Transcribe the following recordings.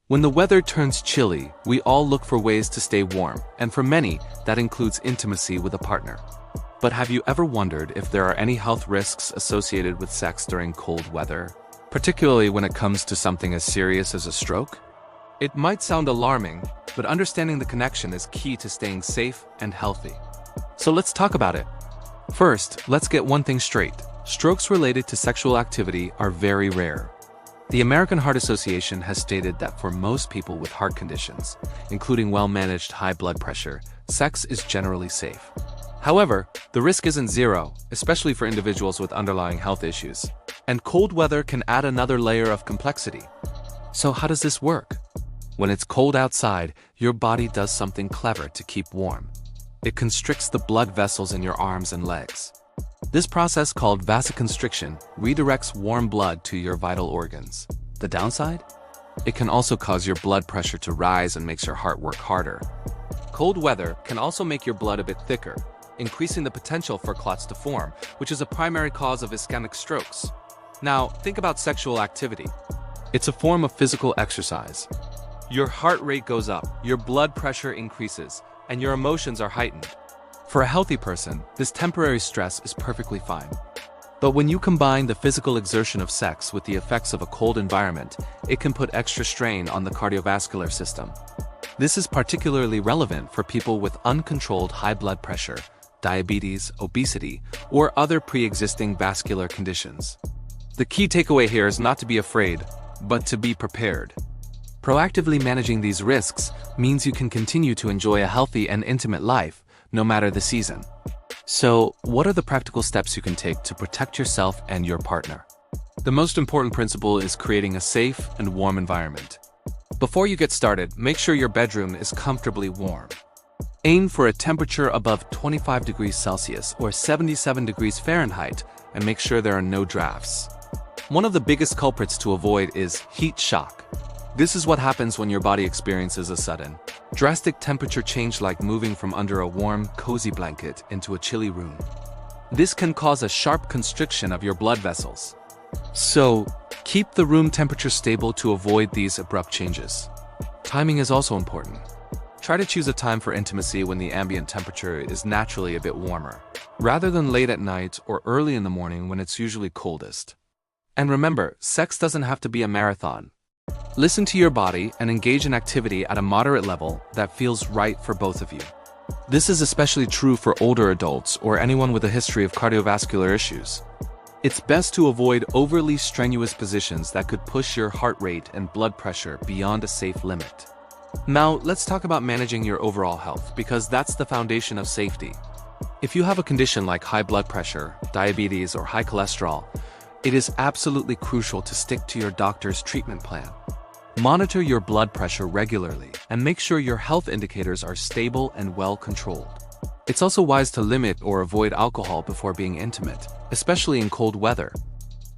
When the weather turns chilly, we all look for ways to stay warm, and for many, that includes intimacy with a partner. But have you ever wondered if there are any health risks associated with sex during cold weather, particularly when it comes to something as serious as a stroke? It might sound alarming, but understanding the connection is key to staying safe and healthy. So let's talk about it. First, let's get one thing straight. Strokes related to sexual activity are very rare. The American Heart Association has stated that for most people with heart conditions, including well-managed high blood pressure, sex is generally safe. However, the risk isn't zero, especially for individuals with underlying health issues. And cold weather can add another layer of complexity. So how does this work? When it's cold outside, your body does something clever to keep warm. It constricts the blood vessels in your arms and legs. This process, called vasoconstriction, redirects warm blood to your vital organs. The downside? It can also cause your blood pressure to rise and makes your heart work harder. Cold weather can also make your blood a bit thicker, increasing the potential for clots to form, which is a primary cause of ischemic strokes. Now, think about sexual activity. It's a form of physical exercise. Your heart rate goes up, your blood pressure increases, and your emotions are heightened. For a healthy person, this temporary stress is perfectly fine. But when you combine the physical exertion of sex with the effects of a cold environment, it can put extra strain on the cardiovascular system. This is particularly relevant for people with uncontrolled high blood pressure, diabetes, obesity, or other pre-existing vascular conditions. The key takeaway here is not to be afraid, but to be prepared. Proactively managing these risks means you can continue to enjoy a healthy and intimate life, no matter the season. So, what are the practical steps you can take to protect yourself and your partner? The most important principle is creating a safe and warm environment. Before you get started, make sure your bedroom is comfortably warm. Aim for a temperature above 25 degrees Celsius or 77 degrees Fahrenheit, and make sure there are no drafts. One of the biggest culprits to avoid is heat shock. This is what happens when your body experiences a sudden, drastic temperature change, like moving from under a warm, cozy blanket into a chilly room. This can cause a sharp constriction of your blood vessels. So, keep the room temperature stable to avoid these abrupt changes. Timing is also important. Try to choose a time for intimacy when the ambient temperature is naturally a bit warmer, rather than late at night or early in the morning when it's usually coldest. And remember, sex doesn't have to be a marathon. Listen to your body and engage in activity at a moderate level that feels right for both of you. This is especially true for older adults or anyone with a history of cardiovascular issues. It's best to avoid overly strenuous positions that could push your heart rate and blood pressure beyond a safe limit. Now, let's talk about managing your overall health, because that's the foundation of safety. If you have a condition like high blood pressure, diabetes, or high cholesterol, it is absolutely crucial to stick to your doctor's treatment plan. Monitor your blood pressure regularly and make sure your health indicators are stable and well controlled. It's also wise to limit or avoid alcohol before being intimate, especially in cold weather.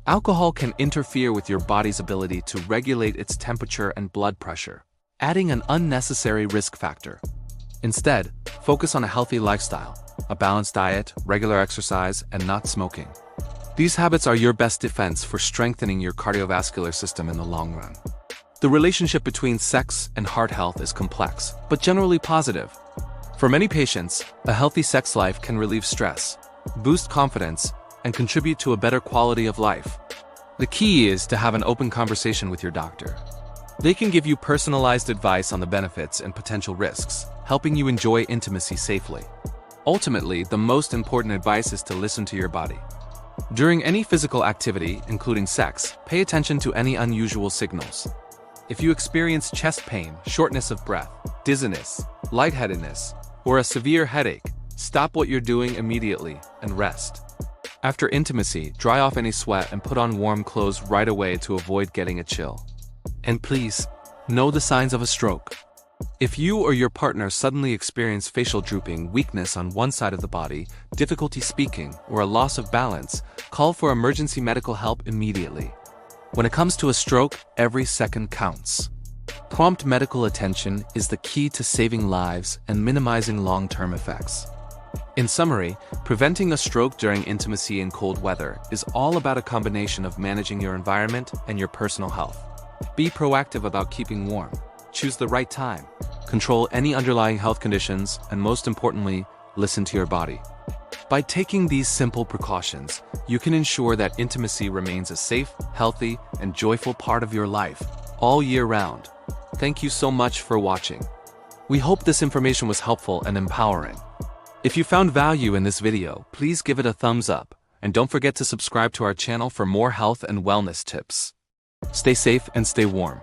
Alcohol can interfere with your body's ability to regulate its temperature and blood pressure, adding an unnecessary risk factor. Instead, focus on a healthy lifestyle, a balanced diet, regular exercise, and not smoking. These habits are your best defense for strengthening your cardiovascular system in the long run. The relationship between sex and heart health is complex, but generally positive. For many patients, a healthy sex life can relieve stress, boost confidence, and contribute to a better quality of life. The key is to have an open conversation with your doctor. They can give you personalized advice on the benefits and potential risks, helping you enjoy intimacy safely. Ultimately, the most important advice is to listen to your body. During any physical activity, including sex, pay attention to any unusual signals. If you experience chest pain, shortness of breath, dizziness, lightheadedness, or a severe headache, stop what you're doing immediately and rest. After intimacy, dry off any sweat and put on warm clothes right away to avoid getting a chill. And please, know the signs of a stroke. If you or your partner suddenly experience facial drooping, weakness on one side of the body, difficulty speaking, or a loss of balance, call for emergency medical help immediately. When it comes to a stroke, every second counts. Prompt medical attention is the key to saving lives and minimizing long-term effects. In summary, preventing a stroke during intimacy in cold weather is all about a combination of managing your environment and your personal health. Be proactive about keeping warm. Choose the right time. Control any underlying health conditions, and most importantly, listen to your body. By taking these simple precautions, you can ensure that intimacy remains a safe, healthy, and joyful part of your life, all year round. Thank you so much for watching. We hope this information was helpful and empowering. If you found value in this video, please give it a thumbs up, and don't forget to subscribe to our channel for more health and wellness tips. Stay safe and stay warm.